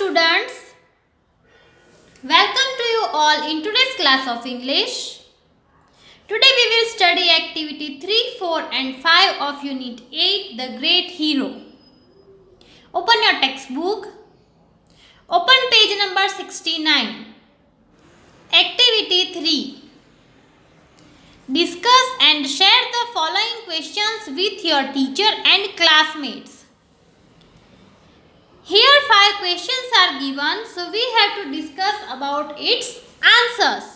students, welcome to you all in today's class of English. Today we will study activity 3, 4 and 5 of unit 8, The Great Hero. Open your textbook. Open page number 69. Activity 3. Discuss and share the following questions with your teacher and classmates. Here 5 questions are given, so we have to discuss about its answers.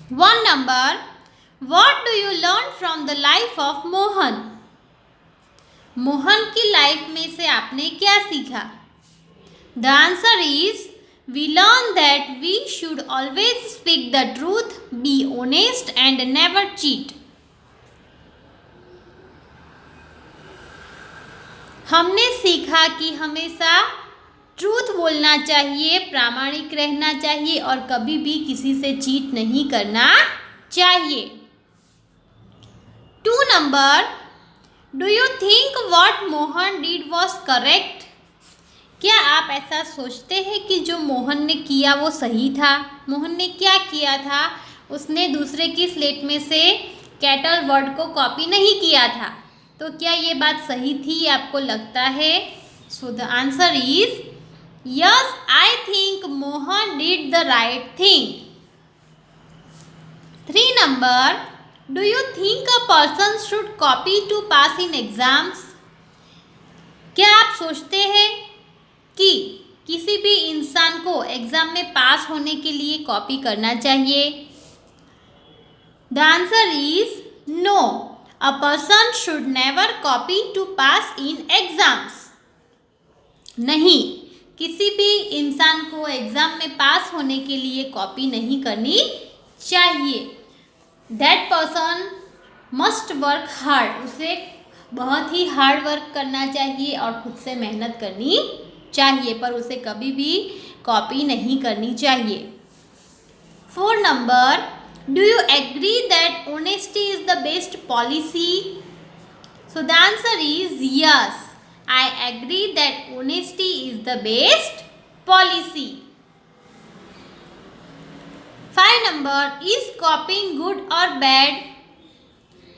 1 number, what do you learn from the life of Mohan? Mohan की life में से आपने क्या सीखा? The answer is, we learn that we should always speak the truth, be honest and never cheat. हमने सीखा कि हमेशा ट्रूथ बोलना चाहिए, प्रामाणिक रहना चाहिए और कभी भी किसी से चीट नहीं करना चाहिए. 2 number, do you think what Mohan did was correct? क्या आप ऐसा सोचते हैं कि जो मोहन ने किया वो सही था? मोहन ने क्या किया था? उसने दूसरे की स्लेट में से कैटल वर्ड को कॉपी नहीं किया था. तो क्या ये बात सही थी आपको लगता है? So the answer is yes, I think Mohan did the right thing. 3 number, do you think a person should copy to pass in exams? क्या आप सोचते हैं कि किसी भी इंसान को एग्जाम में पास होने के लिए कॉपी करना चाहिए? The answer is no, a person should never copy to pass in exams. नहीं, किसी भी इंसान को एग्जाम में पास होने के लिए कॉपी नहीं करनी चाहिए. That person must work hard. उसे बहुत ही हार्ड वर्क करना चाहिए और खुद से मेहनत करनी चाहिए, पर उसे कभी भी कॉपी नहीं करनी चाहिए. 4 number, do you agree that honesty is the best policy? So the answer is yes, I agree that honesty is the best policy. 5 number, is copying good or bad?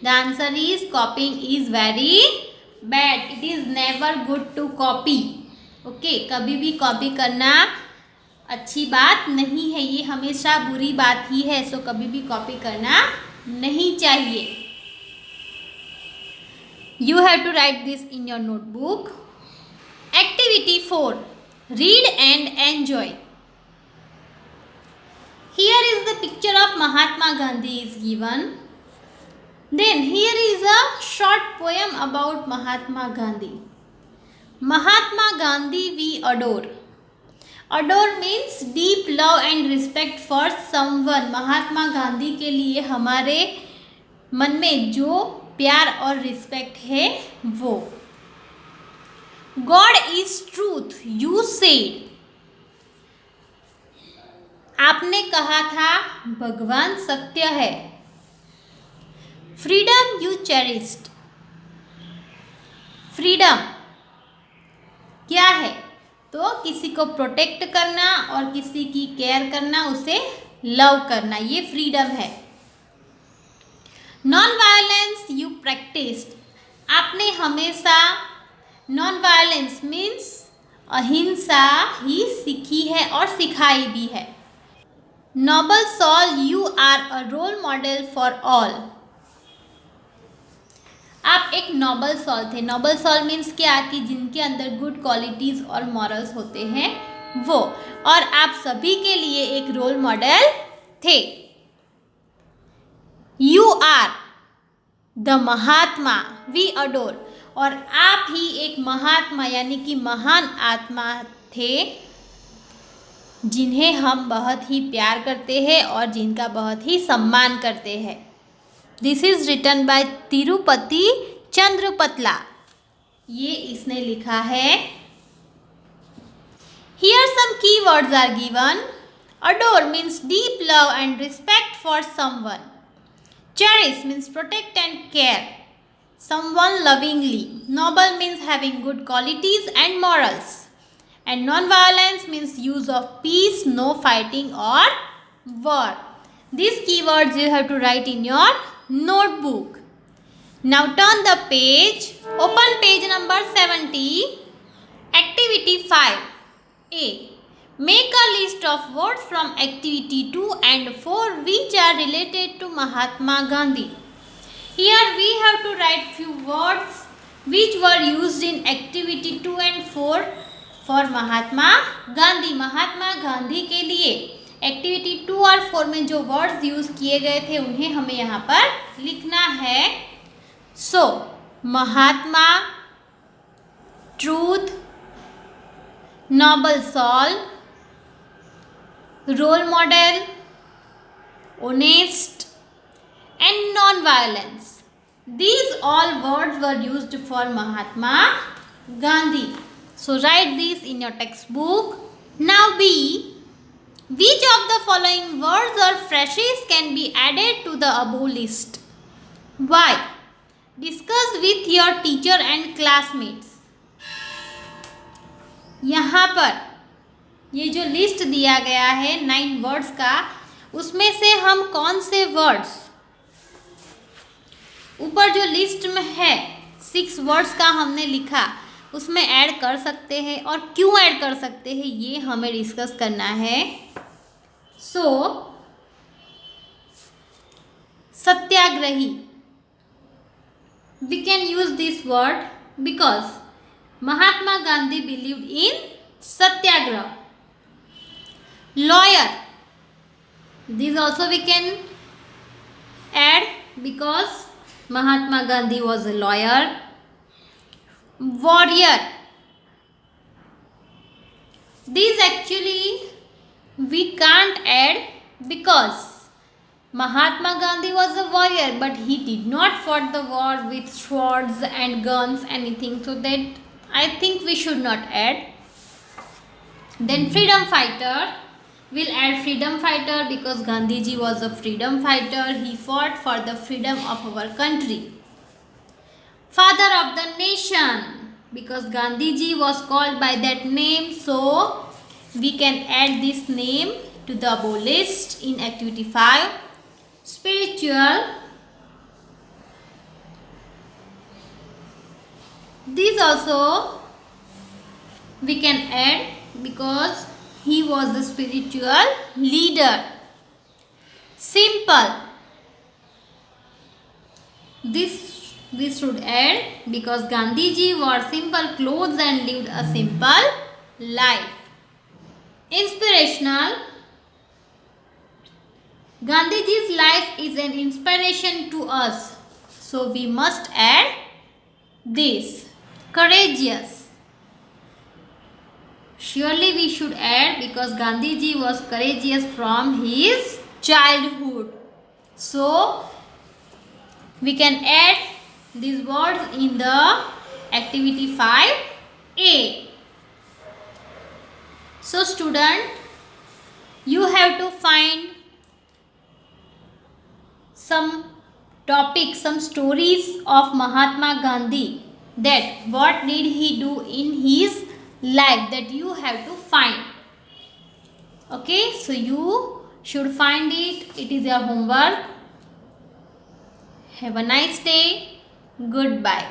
The answer is copying is very bad. It is never good to copy. Okay, कभी भी copy करना अच्छी बात नहीं है, ये हमेशा बुरी बात ही है. सो कभी भी कॉपी करना नहीं चाहिए. You have to write this in your notebook. Activity 4, read and enjoy. Here is the picture of Mahatma Gandhi is given. Then here is a short poem about Mahatma Gandhi. Mahatma Gandhi we adore. Adore means deep love and respect for someone. Mahatma Gandhi के लिए हमारे मन में जो प्यार और respect है वो. God is truth you said. आपने कहा था भगवान सत्य है. Freedom you cherished. फ्रीडम क्या है? तो किसी को प्रोटेक्ट करना और किसी की केयर करना, उसे लव करना, ये फ्रीडम है. Non violence you practised. आपने हमेशा नॉन वायलेंस मीन्स अहिंसा ही सीखी है और सिखाई भी है. Noble soul you are a role model for all. आप एक नोबल सोल थे. नोबल सोल मीन्स क्या? कि जिनके अंदर गुड क्वालिटीज़ और मॉरल्स होते हैं वो, और आप सभी के लिए एक रोल मॉडल थे. You are the Mahatma we adore. और आप ही एक महात्मा यानी कि महान आत्मा थे जिन्हें हम बहुत ही प्यार करते हैं और जिनका बहुत ही सम्मान करते हैं. This is written by Tirupati Chandrapatla. ये इसने लिखा है. Here some key words are given. Adore means deep love and respect for someone. Cherish means protect and care someone lovingly. Noble means having good qualities and morals. and non-violence means use of peace, no fighting or war. These keywords you have to write in your notebook. Now turn the page, open page number 70, activity 5A. Make a list of words from activity 2 and 4 which are related to Mahatma Gandhi. Here we have to write few words which were used in activity 2 and 4 for महात्मा गांधी. महात्मा गांधी के लिए activity 2 और 4 में जो words use किए गए थे उन्हें हमें यहाँ पर लिखना है. So Mahatma, truth, noble soul, role model, honest and non-violence. These all words were used for Mahatma Gandhi. So write these in your textbook. Now B. Which of the following words or phrases can be added to the above list? Why? Discuss with your teacher and classmates. यहाँ पर ये जो list दिया गया है 9 words का, उसमें से हम कौन से वर्ड्स ऊपर जो लिस्ट में है 6 वर्ड्स का हमने लिखा उसमें ऐड कर सकते हैं और क्यों ऐड कर सकते हैं ये हमें डिस्कस करना है. सो सत्याग्रही, we can use this word because Mahatma Gandhi believed in satyagraha. Lawyer, this also we can add because Mahatma Gandhi was a lawyer. Warrior, this actually we can't add because Mahatma Gandhi was a warrior but he did not fought the war with swords and guns anything, so that I think we should not add. Then freedom fighter, we'll add freedom fighter because Gandhiji was a freedom fighter. He fought for the freedom of our country. Father of the nation, because Gandhiji was called by that name, so we can add this name to the above list in activity 5. Spiritual, this also we can add because he was the spiritual leader. Simple, this we should add because Gandhiji wore simple clothes and lived a simple life. Inspirational, Gandhiji's life is an inspiration to us, so we must add this. Courageous, surely we should add because Gandhiji was courageous from his childhood, so we can add these words in the activity 5A. So student, you have to find some topics, some stories of Mahatma Gandhi, that what did he do in his life, that you have to find. Okay, so you should find it. It is your homework. Have a nice day. Goodbye.